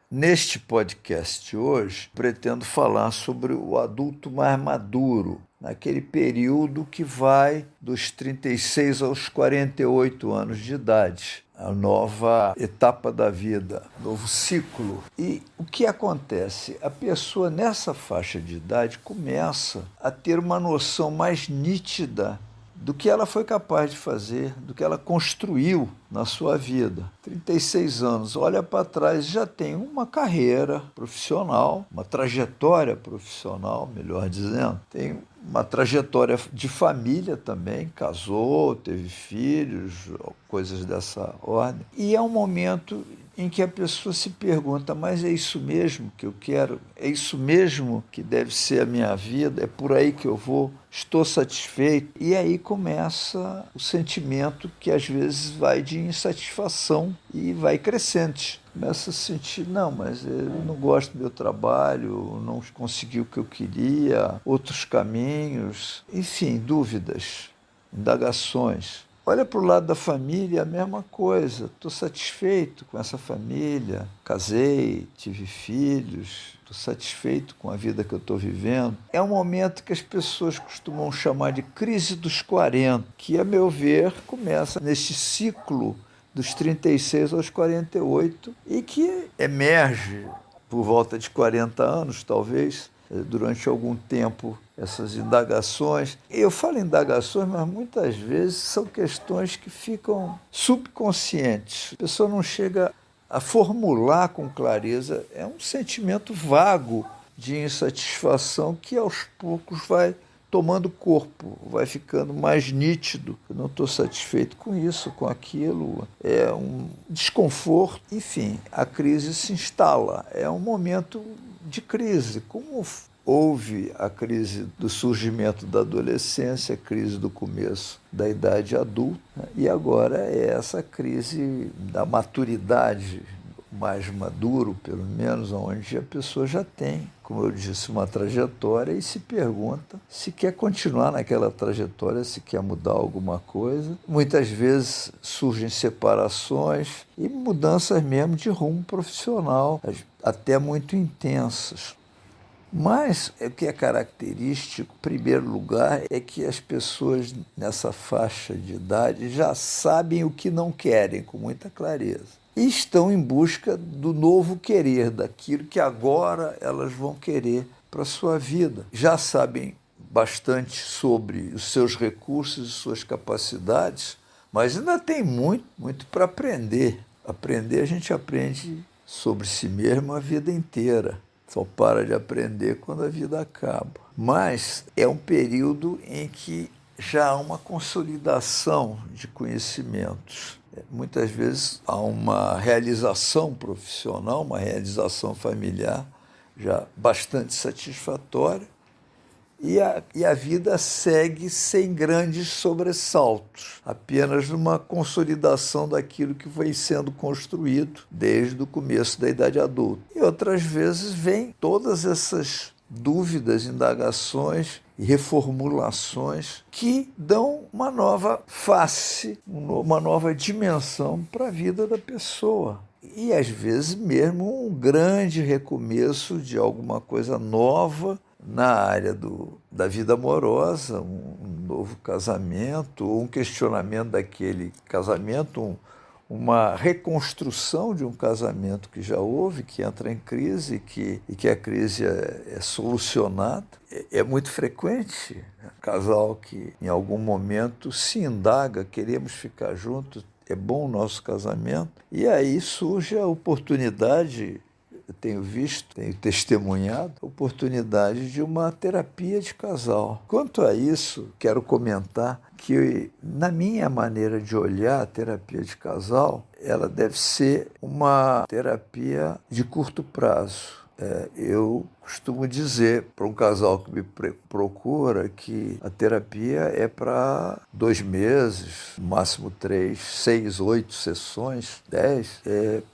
Neste podcast hoje, pretendo falar sobre o adulto mais maduro, naquele período que vai dos 36 aos 48 anos de idade, a nova etapa da vida, novo ciclo. E o que acontece? A pessoa nessa faixa de idade começa a ter uma noção mais nítida do que ela foi capaz de fazer, do que ela construiu na sua vida. 36 anos, olha para trás, já tem uma carreira profissional, uma trajetória profissional, melhor dizendo. Tem uma trajetória de família também, casou, teve filhos, coisas dessa ordem. E é um momento em que a pessoa se pergunta, mas é isso mesmo que eu quero? É isso mesmo que deve ser a minha vida? É por aí que eu vou? Estou satisfeito? E aí começa o sentimento que às vezes vai de insatisfação e vai crescente. Começa a sentir, não, mas eu não gosto do meu trabalho, não consegui o que eu queria, outros caminhos, enfim, dúvidas, indagações. Olha para o lado da família, a mesma coisa. Estou satisfeito com essa família, casei, tive filhos, estou satisfeito com a vida que eu estou vivendo. É um momento que as pessoas costumam chamar de crise dos 40, que, a meu ver, começa neste ciclo dos 36 aos 48 e que emerge por volta de 40 anos, talvez, durante algum tempo, essas indagações. Eu falo indagações, mas muitas vezes são questões que ficam subconscientes. A pessoa não chega a formular com clareza, é um sentimento vago de insatisfação que aos poucos vai tomando corpo, vai ficando mais nítido. Eu não estou satisfeito com isso, com aquilo, é um desconforto. Enfim, a crise se instala, é um momento de crise, como houve a crise do surgimento da adolescência, a crise do começo da idade adulta, né? E agora é essa crise da maturidade, mais maduro, pelo menos, onde a pessoa já tem, como eu disse, uma trajetória e se pergunta se quer continuar naquela trajetória, se quer mudar alguma coisa. Muitas vezes surgem separações e mudanças mesmo de rumo profissional, até muito intensas. Mas o que é característico, em primeiro lugar, é que as pessoas nessa faixa de idade já sabem o que não querem com muita clareza. E estão em busca do novo querer, daquilo que agora elas vão querer para a sua vida. Já sabem bastante sobre os seus recursos e suas capacidades, mas ainda tem muito, muito para aprender. Aprender, a gente aprende sobre si mesmo a vida inteira. Só para de aprender quando a vida acaba. Mas é um período em que já há uma consolidação de conhecimentos. Muitas vezes há uma realização profissional, uma realização familiar já bastante satisfatória, e a vida segue sem grandes sobressaltos, apenas numa consolidação daquilo que foi sendo construído desde o começo da idade adulta. E outras vezes vêm todas essas dúvidas, indagações e reformulações que dão uma nova face, uma nova dimensão para a vida da pessoa. E às vezes mesmo um grande recomeço de alguma coisa nova na área da vida amorosa, um novo casamento, ou um questionamento daquele casamento, uma reconstrução de um casamento que já houve, que entra em crise e que a crise é solucionada. É muito frequente, né? Casal que em algum momento se indaga, queremos ficar juntos, é bom o nosso casamento, e aí surge a oportunidade. Eu tenho visto, tenho testemunhado a oportunidade de uma terapia de casal. Quanto a isso, quero comentar que, na minha maneira de olhar a terapia de casal, ela deve ser uma terapia de curto prazo. Eu costumo dizer para um casal que me procura que a terapia é para 2 meses, no máximo 3, 6, 8 sessões, 10.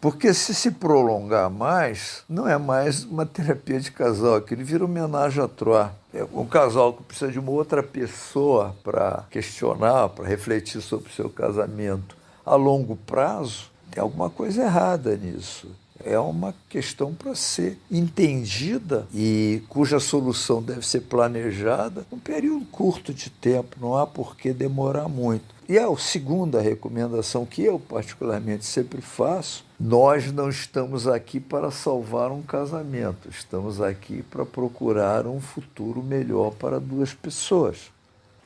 Porque se prolongar mais, não é mais uma terapia de casal, aquilo vira homenagem à trois. É um casal que precisa de uma outra pessoa para questionar, para refletir sobre o seu casamento a longo prazo, tem alguma coisa errada nisso. é uma questão para ser entendida e cuja solução deve ser planejada num período curto de tempo, não há por que demorar muito. E a segunda recomendação que eu particularmente sempre faço: nós não estamos aqui para salvar um casamento, estamos aqui para procurar um futuro melhor para duas pessoas.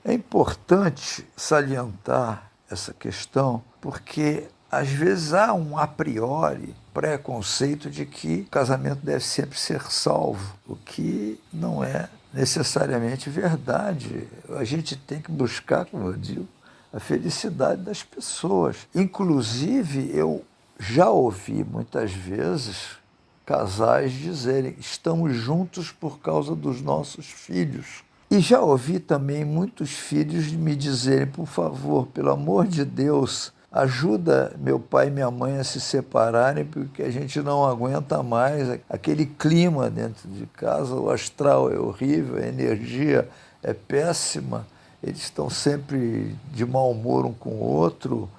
É importante salientar essa questão porque às vezes há um a priori preconceito de que o casamento deve sempre ser salvo, o que não é necessariamente verdade. A gente tem que buscar, como eu digo, a felicidade das pessoas. Inclusive, eu já ouvi muitas vezes casais dizerem: estamos juntos por causa dos nossos filhos. E já ouvi também muitos filhos me dizerem: por favor, pelo amor de Deus, ajuda meu pai e minha mãe a se separarem, porque a gente não aguenta mais aquele clima dentro de casa, o astral é horrível, a energia é péssima, eles estão sempre de mau humor um com o outro,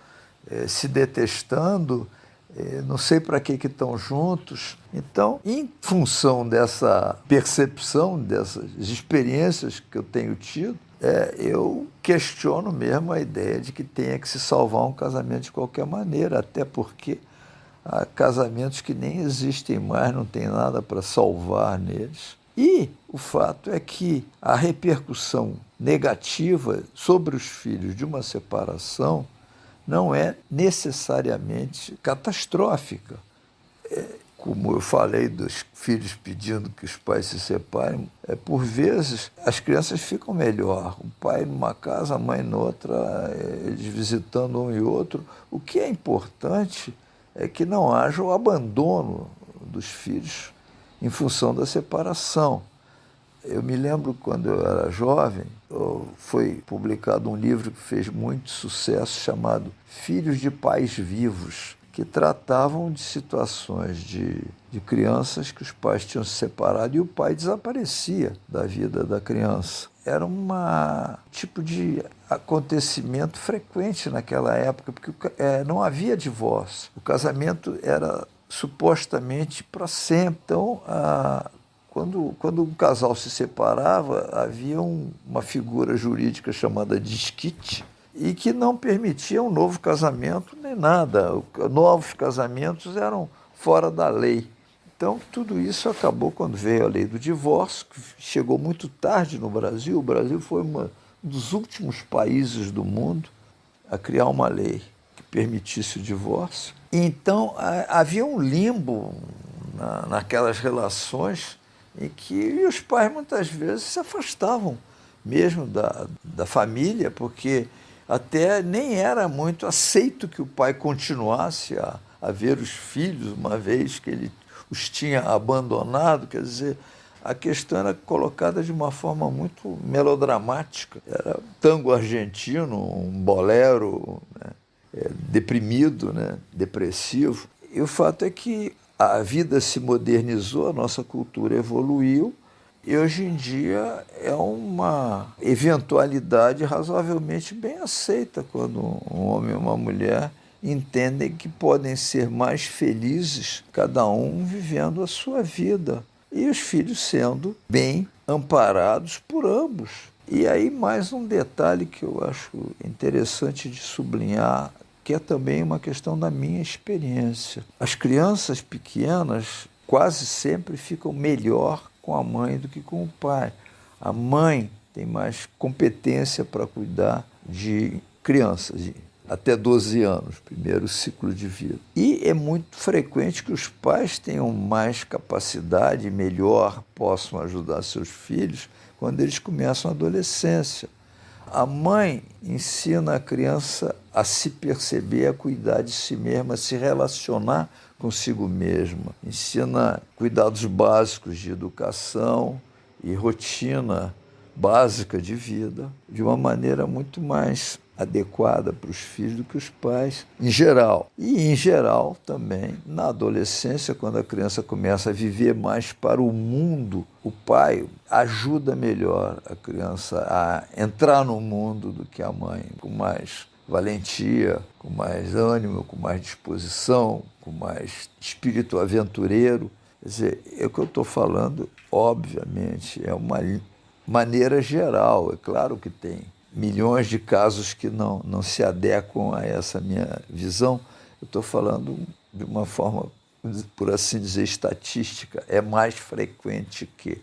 se detestando, não sei para que estão juntos. Então, em função dessa percepção, dessas experiências que eu tenho tido, eu questiono mesmo a ideia de que tenha que se salvar um casamento de qualquer maneira, até porque há casamentos que nem existem mais, não tem nada para salvar neles. E o fato é que a repercussão negativa sobre os filhos de uma separação não é necessariamente catastrófica. Como eu falei dos filhos pedindo que os pais se separem, por vezes as crianças ficam melhor. O pai numa casa, a mãe noutra, eles visitando um e outro. O que é importante é que não haja o abandono dos filhos em função da separação. Eu me lembro quando eu era jovem, foi publicado um livro que fez muito sucesso chamado Filhos de Pais Vivos, que tratavam de situações de crianças que os pais tinham se separado e o pai desaparecia da vida da criança. Era um tipo de acontecimento frequente naquela época, porque não havia divórcio. O casamento era supostamente para sempre. Então, quando um casal se separava, havia uma figura jurídica chamada desquite e que não permitia um novo casamento nem nada. Novos casamentos eram fora da lei. Então, tudo isso acabou quando veio a lei do divórcio, que chegou muito tarde no Brasil. O Brasil foi um dos últimos países do mundo a criar uma lei que permitisse o divórcio. Então, havia um limbo naquelas relações em que os pais muitas vezes se afastavam mesmo da família, porque até nem era muito aceito que o pai continuasse a ver os filhos, uma vez que ele os tinha abandonado. Quer dizer, a questão era colocada de uma forma muito melodramática. Era tango argentino, um bolero, né, deprimido, né, depressivo. E o fato é que a vida se modernizou, a nossa cultura evoluiu, e hoje em dia é uma eventualidade razoavelmente bem aceita quando um homem e uma mulher entendem que podem ser mais felizes, cada um vivendo a sua vida, e os filhos sendo bem amparados por ambos. E aí mais um detalhe que eu acho interessante de sublinhar, que é também uma questão da minha experiência. As crianças pequenas quase sempre ficam melhor com a mãe do que com o pai. A mãe tem mais competência para cuidar de crianças, até 12 anos, primeiro ciclo de vida. E é muito frequente que os pais tenham mais capacidade, melhor, possam ajudar seus filhos quando eles começam a adolescência. A mãe ensina a criança a se perceber, a cuidar de si mesma, a se relacionar consigo mesma. Ensina cuidados básicos de educação e rotina básica de vida de uma maneira muito mais adequada para os filhos do que os pais, em geral. E, em geral, também, na adolescência, quando a criança começa a viver mais para o mundo, o pai ajuda melhor a criança a entrar no mundo do que a mãe, com mais valentia, com mais ânimo, com mais disposição, com mais espírito aventureiro. Quer dizer, é o que eu estou falando, obviamente, é uma maneira geral. É claro que tem milhões de casos que não se adequam a essa minha visão. Eu estou falando de uma forma, por assim dizer, estatística. É mais frequente que.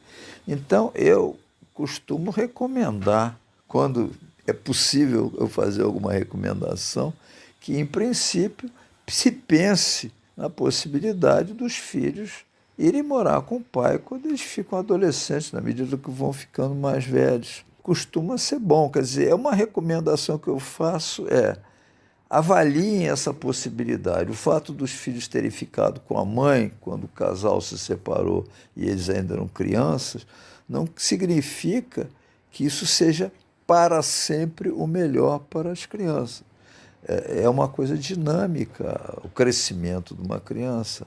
Então, eu costumo recomendar, quando é possível eu fazer alguma recomendação, que, em princípio, se pense na possibilidade dos filhos irem morar com o pai quando eles ficam adolescentes, na medida que vão ficando mais velhos. Costuma ser bom, quer dizer, é uma recomendação que eu faço, avaliem essa possibilidade. O fato dos filhos terem ficado com a mãe quando o casal se separou e eles ainda eram crianças, não significa que isso seja para sempre o melhor para as crianças. É uma coisa dinâmica, o crescimento de uma criança.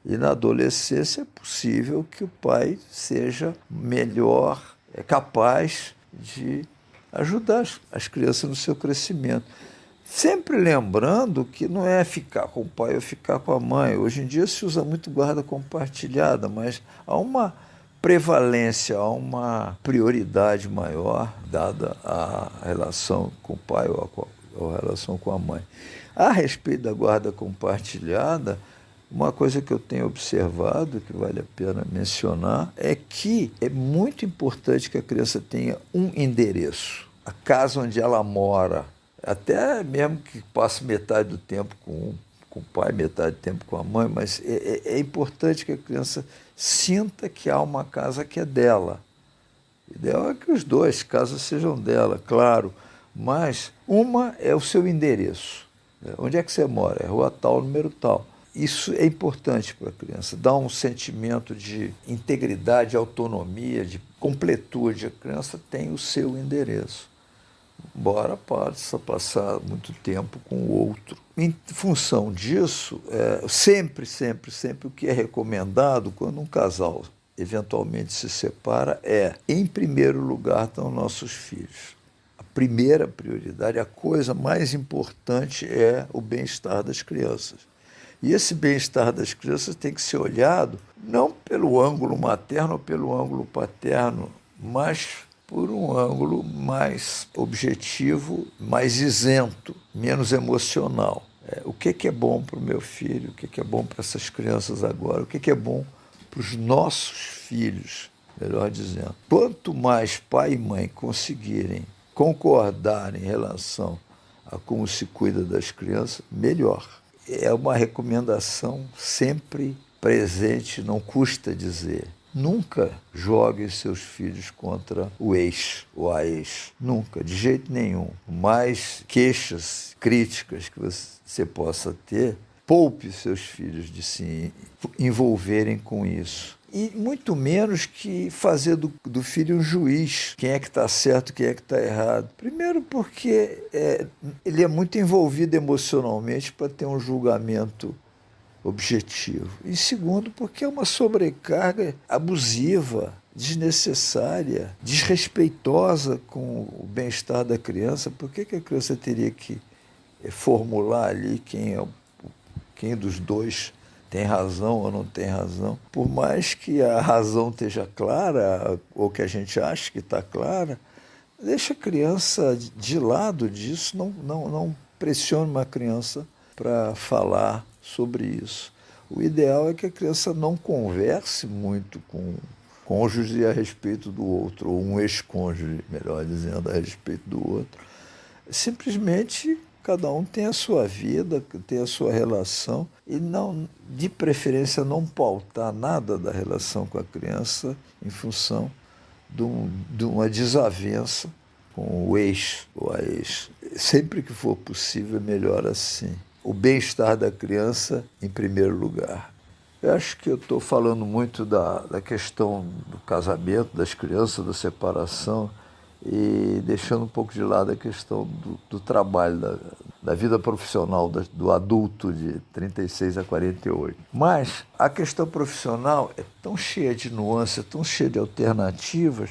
E na adolescência é possível que o pai seja melhor, capaz de ajudar as crianças no seu crescimento. Sempre lembrando que não é ficar com o pai ou ficar com a mãe. Hoje em dia se usa muito guarda compartilhada, mas há uma prevalência, há uma prioridade maior dada à relação com o pai ou à relação com a mãe. A respeito da guarda compartilhada, uma coisa que eu tenho observado, que vale a pena mencionar, é que é muito importante que a criança tenha um endereço, a casa onde ela mora, até mesmo que passe metade do tempo com o pai, metade do tempo com a mãe, mas é importante que a criança sinta que há uma casa que é dela. O ideal é que os dois casas sejam dela, claro, mas uma é o seu endereço. Onde é que você mora? É rua tal, número tal. Isso é importante para a criança, dá um sentimento de integridade, autonomia, de completude. A criança tem o seu endereço, embora possa passar muito tempo com o outro. Em função disso, sempre o que é recomendado quando um casal eventualmente se separa em primeiro lugar, estão nossos filhos. A primeira prioridade, a coisa mais importante é o bem-estar das crianças. E esse bem-estar das crianças tem que ser olhado não pelo ângulo materno ou pelo ângulo paterno, mas por um ângulo mais objetivo, mais isento, menos emocional. O que é bom para o meu filho, o que é bom para essas crianças agora, o que é bom para os nossos filhos, melhor dizendo. Quanto mais pai e mãe conseguirem concordar em relação a como se cuida das crianças, melhor. É uma recomendação sempre presente, não custa dizer. Nunca jogue seus filhos contra o ex ou a ex. Nunca, de jeito nenhum. Mais queixas, críticas que você possa ter, poupe seus filhos de se envolverem com isso. E muito menos que fazer do filho um juiz. Quem é que está certo, quem é que está errado. Primeiro porque ele é muito envolvido emocionalmente para ter um julgamento objetivo. E segundo, porque é uma sobrecarga abusiva, desnecessária, desrespeitosa com o bem-estar da criança. Por que a criança teria que formular ali quem dos dois tem razão ou não tem razão? Por mais que a razão esteja clara, ou que a gente ache que está clara, deixa a criança de lado disso, não pressione uma criança para falar sobre isso. O ideal é que a criança não converse muito com o cônjuge a respeito do outro, ou um ex-cônjuge, melhor dizendo, a respeito do outro. Simplesmente cada um tem a sua vida, tem a sua relação, e não, de preferência, não pautar nada da relação com a criança em função de uma desavença com o ex ou a ex. Sempre que for possível, é melhor assim. O bem-estar da criança em primeiro lugar. Eu acho que eu estou falando muito da questão do casamento, das crianças, da separação, e deixando um pouco de lado a questão do trabalho, da vida profissional do adulto de 36 a 48. Mas a questão profissional é tão cheia de nuances, tão cheia de alternativas,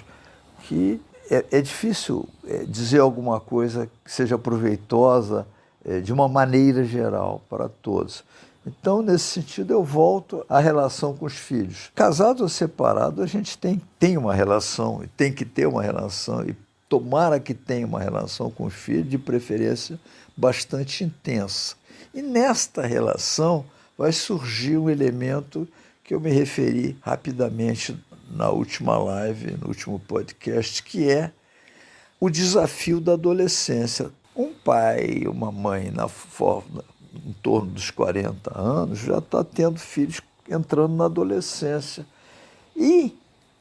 que é difícil dizer alguma coisa que seja proveitosa de uma maneira geral para todos. Então, nesse sentido, eu volto à relação com os filhos. Casado ou separado, a gente tem uma relação, e tem que ter uma relação, e tomara que tenha uma relação com os filhos, de preferência bastante intensa. E nesta relação vai surgir um elemento que eu me referi rapidamente na última live, no último podcast, que é o desafio da adolescência. Um pai, uma mãe em torno dos 40 anos já está tendo filhos entrando na adolescência e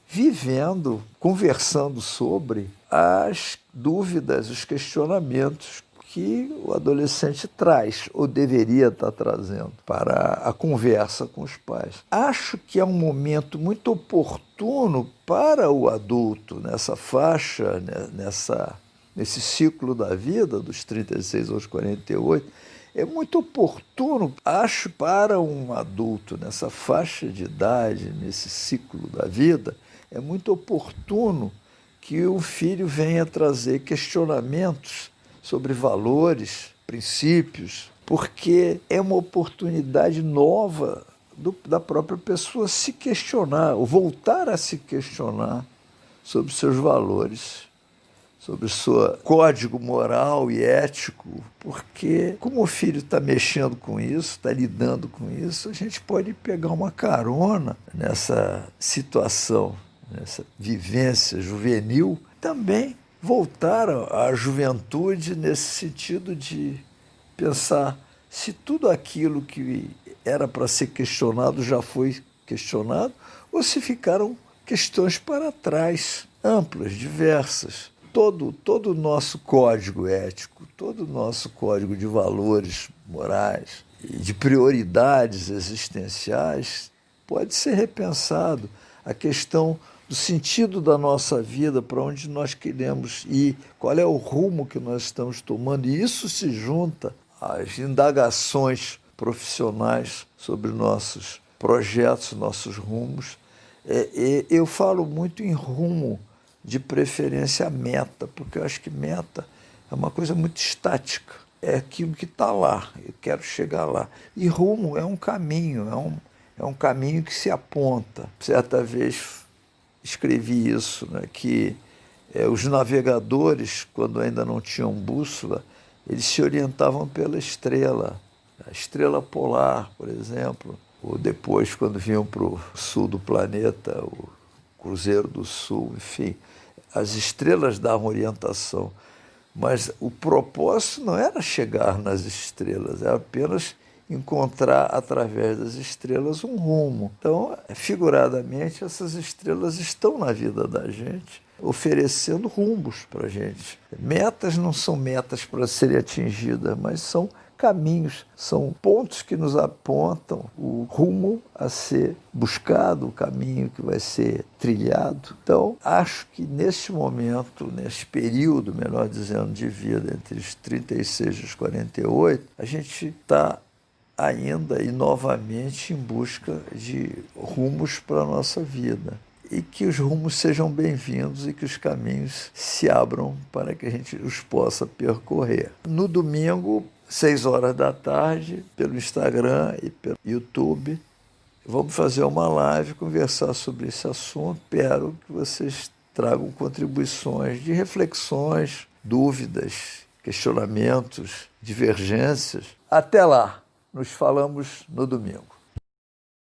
vivendo, conversando sobre as dúvidas, os questionamentos que o adolescente traz, ou deveria estar trazendo, para a conversa com os pais. Acho que é um momento muito oportuno para o adulto, nessa faixa, nesse ciclo da vida, dos 36 aos 48, é muito oportuno, acho, para um adulto nessa faixa de idade, nesse ciclo da vida, é muito oportuno que o filho venha trazer questionamentos sobre valores, princípios, porque é uma oportunidade nova da própria pessoa se questionar, ou voltar a se questionar sobre seus valores, sobre o seu código moral e ético, porque como o filho está mexendo com isso, está lidando com isso, a gente pode pegar uma carona nessa situação, nessa vivência juvenil, também voltar à juventude nesse sentido de pensar se tudo aquilo que era para ser questionado já foi questionado ou se ficaram questões para trás, amplas, diversas. Todo o nosso código ético, todo o nosso código de valores morais e de prioridades existenciais pode ser repensado. A questão do sentido da nossa vida, para onde nós queremos ir, qual é o rumo que nós estamos tomando. E isso se junta às indagações profissionais sobre nossos projetos, nossos rumos. Eu falo muito em rumo, de preferência meta, porque eu acho que meta é uma coisa muito estática. É aquilo que está lá, eu quero chegar lá. E rumo é um caminho, é um caminho que se aponta. Certa vez escrevi isso, né, que os navegadores, quando ainda não tinham bússola, eles se orientavam pela estrela, a estrela polar, por exemplo, ou depois, quando vinham para o sul do planeta, o Cruzeiro do Sul, enfim, as estrelas davam orientação, mas o propósito não era chegar nas estrelas, era apenas encontrar através das estrelas um rumo. Então, figuradamente, essas estrelas estão na vida da gente, oferecendo rumos para a gente. Metas não são metas para serem atingidas, mas são caminhos, são pontos que nos apontam o rumo a ser buscado, o caminho que vai ser trilhado. Então, acho que neste momento, nesse período, melhor dizendo, de vida, entre os 36 e os 48, a gente está ainda e novamente em busca de rumos para a nossa vida. E que os rumos sejam bem-vindos e que os caminhos se abram para que a gente os possa percorrer. No domingo, 18h, pelo Instagram e pelo YouTube, vamos fazer uma live, conversar sobre esse assunto. Espero que vocês tragam contribuições de reflexões, dúvidas, questionamentos, divergências. Até lá! Nos falamos no domingo.